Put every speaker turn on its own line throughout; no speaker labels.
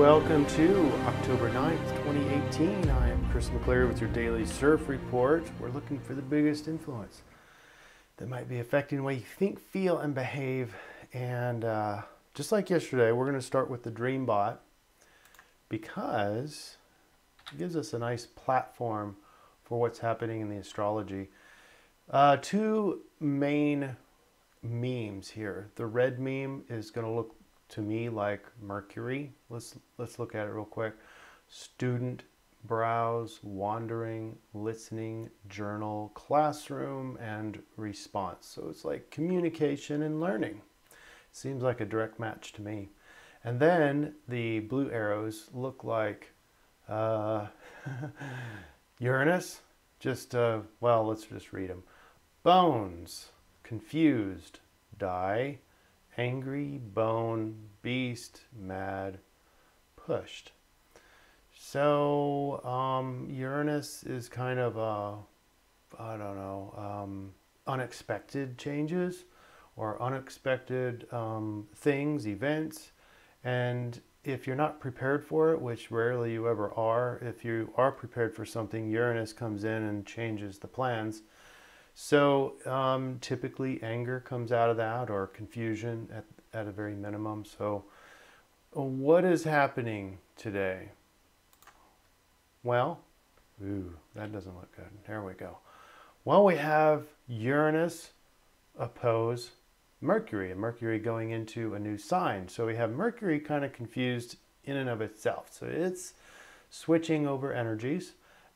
Welcome to October 9th, 2018. I am Chris McCleary with your daily CIRF report. We're looking for the biggest influence that might be affecting the way you think, feel, and behave. And just like yesterday, we're going to start with the DreamBot because it gives us a nice platform for what's happening in the astrology. Two main memes here. The red meme is going to look to me like Mercury. Let's look at it real quick. Student, browse, wandering, listening, journal, classroom, and response. So it's like communication and learning. Seems like a direct match to me. And then the blue arrows look like Uranus. Well, let's just read them. Bones, confused, die, angry, bone, beast, mad, pushed. So Uranus is kind of unexpected changes or unexpected things, events. And if you're not prepared for it, which rarely you ever are, if you are prepared for something, Uranus comes in and changes the plans. So typically anger comes out of that, or confusion at a very minimum. So what is happening today? Well, that doesn't look good. There we go. Well, we have Uranus oppose Mercury, and Mercury going into a new sign. So we have Mercury kind of confused in and of itself. So it's switching over energies.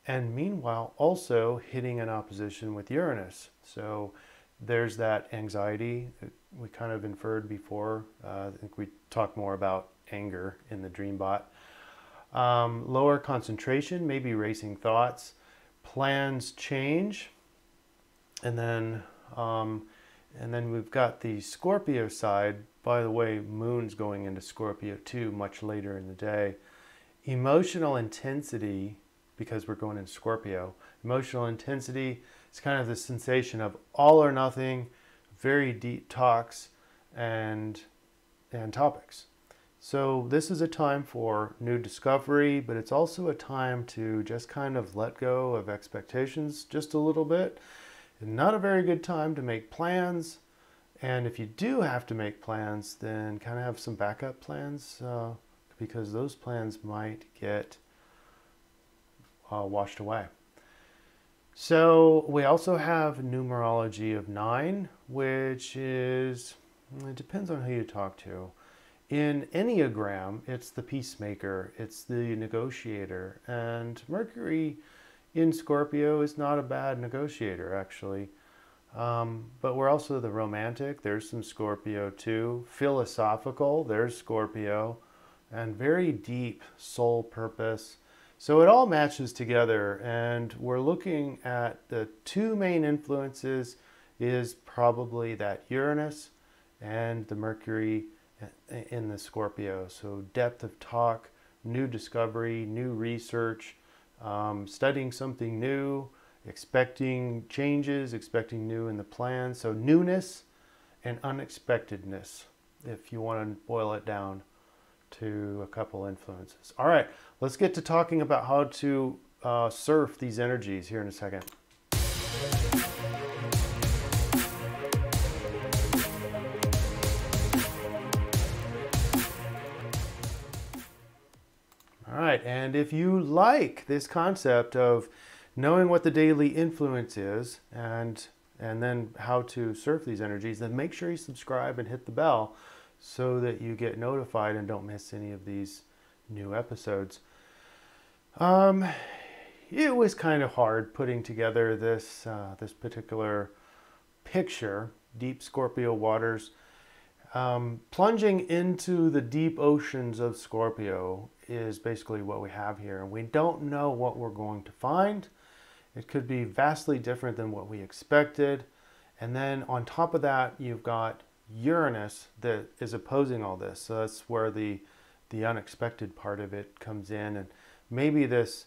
And meanwhile, also hitting an opposition with Uranus. So there's that anxiety that we kind of inferred before. I think we talked more about anger in the DreamBot. Lower concentration, maybe racing thoughts. Plans change. And then we've got the Scorpio side. By the way, Moon's going into Scorpio too, much later in the day. Emotional intensity, because we're going in Scorpio. Emotional intensity is kind of the sensation of all or nothing, very deep talks and topics. So this is a time for new discovery, but it's also a time to just kind of let go of expectations just a little bit. And not a very good time to make plans. And if you do have to make plans, then kind of have some backup plans because those plans might get washed away. So we also have numerology of 9, which is, it depends on who you talk to. In Enneagram, it's the peacemaker, it's the negotiator, and Mercury in Scorpio is not a bad negotiator, actually. But we're also the romantic, there's some Scorpio too. Philosophical, there's Scorpio, and very deep soul purpose. So it all matches together, and we're looking at the two main influences is probably that Uranus and the Mercury in the Scorpio. So depth of talk, new discovery, new research, studying something new, expecting changes, expecting new in the plan. So newness and unexpectedness, if you want to boil it down to a couple influences. All right, let's get to talking about how to surf these energies here in a second. All right, and if you like this concept of knowing what the daily influence is and then how to surf these energies, then make sure you subscribe and hit the bell so that you get notified and don't miss any of these new episodes. It was kind of hard putting together this particular picture, deep Scorpio waters. Plunging into the deep oceans of Scorpio is basically what we have here. And we don't know what we're going to find. It could be vastly different than what we expected. And then on top of that, you've got Uranus that is opposing all this. So that's where the unexpected part of it comes in. And maybe this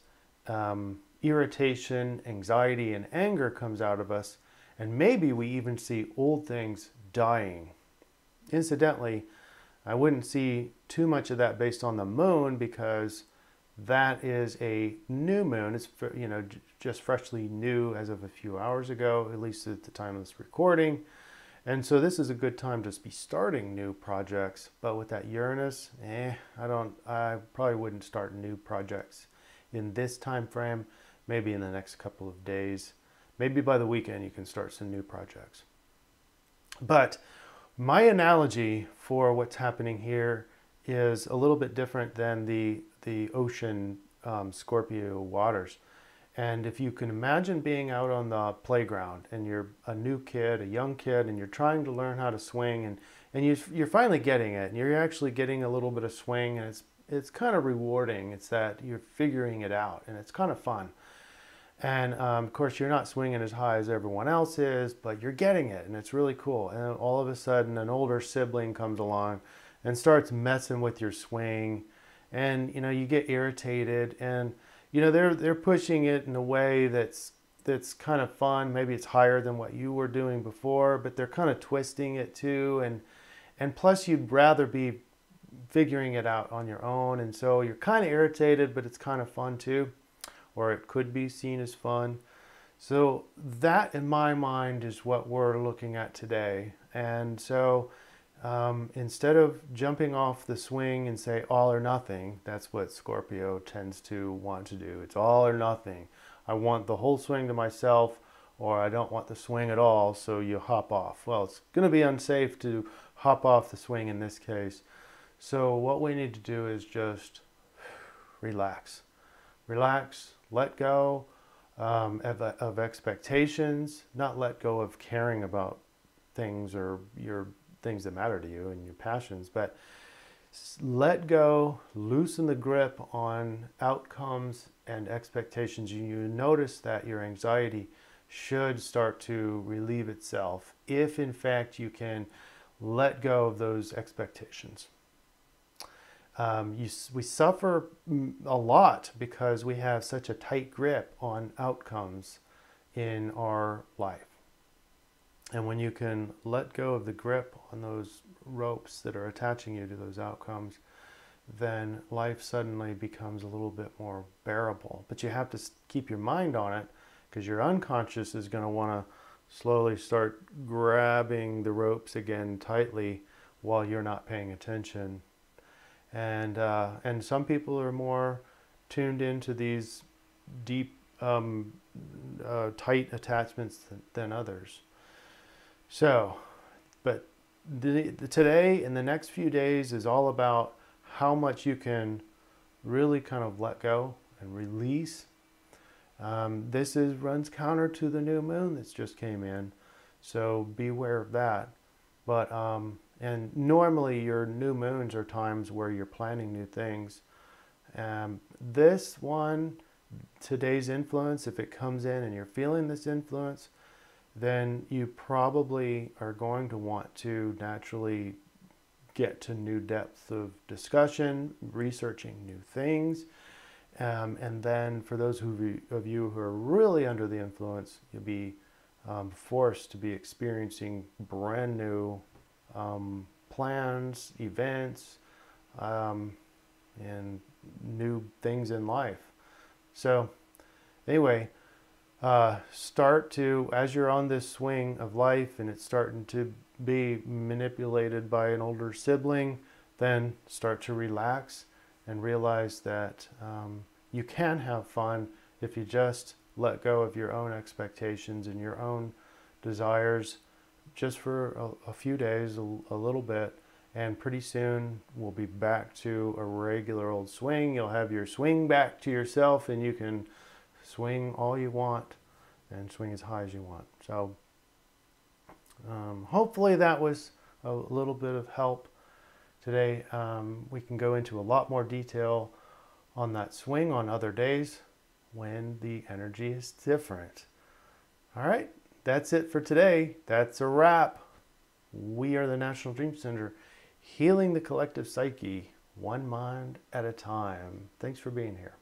irritation, anxiety, and anger comes out of us. And maybe we even see old things dying. Incidentally, I wouldn't see too much of that based on the moon because that is a new moon. It's, you know, just freshly new as of a few hours ago, at least at the time of this recording. And so this is a good time to be starting new projects. But with that Uranus, I probably wouldn't start new projects in this time frame. Maybe in the next couple of days. Maybe by the weekend you can start some new projects. But my analogy for what's happening here is a little bit different than the ocean Scorpio waters. And if you can imagine being out on the playground and you're a new kid, a young kid, and you're trying to learn how to swing, and you're finally getting it, and you're actually getting a little bit of swing, and it's kind of rewarding. It's that you're figuring it out, and it's kind of fun. And of course, you're not swinging as high as everyone else is, but you're getting it, and it's really cool. And then all of a sudden, an older sibling comes along and starts messing with your swing, and you know, you get irritated, and you know, they're pushing it in a way that's kind of fun. Maybe it's higher than what you were doing before, but they're kind of twisting it too, and plus you'd rather be figuring it out on your own, and so you're kind of irritated, but it's kind of fun too, or it could be seen as fun. So that, in my mind, is what we're looking at today. And so instead of jumping off the swing and say all or nothing, that's what Scorpio tends to want to do. It's all or nothing. I want the whole swing to myself, or I don't want the swing at all, so you hop off. Well, it's going to be unsafe to hop off the swing in this case. So what we need to do is just relax. Relax, let go of expectations, not let go of caring about things or your things that matter to you and your passions, but let go, loosen the grip on outcomes and expectations. You notice that your anxiety should start to relieve itself if in fact you can let go of those expectations. We suffer a lot because we have such a tight grip on outcomes in our life. And when you can let go of the grip on those ropes that are attaching you to those outcomes, then life suddenly becomes a little bit more bearable. But you have to keep your mind on it, because your unconscious is going to want to slowly start grabbing the ropes again tightly while you're not paying attention. And some people are more tuned into these deep, tight attachments than others. So, but today and the next few days is all about how much you can really kind of let go and release. This runs counter to the new moon that's just came in, so be aware of that. But and normally your new moons are times where you're planning new things. This one, today's influence, if it comes in and you're feeling this influence, then you probably are going to want to naturally get to new depths of discussion, researching new things. And then for those of you who are really under the influence, you'll be forced to be experiencing brand new plans, events, and new things in life. So anyway, start to, as you're on this swing of life and it's starting to be manipulated by an older sibling, then start to relax and realize that you can have fun if you just let go of your own expectations and your own desires just for a few days, a little bit, and pretty soon we'll be back to a regular old swing. You'll have your swing back to yourself, and you can swing all you want and swing as high as you want. So hopefully that was a little bit of help today. We can go into a lot more detail on that swing on other days when the energy is different. All right, that's it for today. That's a wrap. We are the National Dream Center, healing the collective psyche, one mind at a time. Thanks for being here.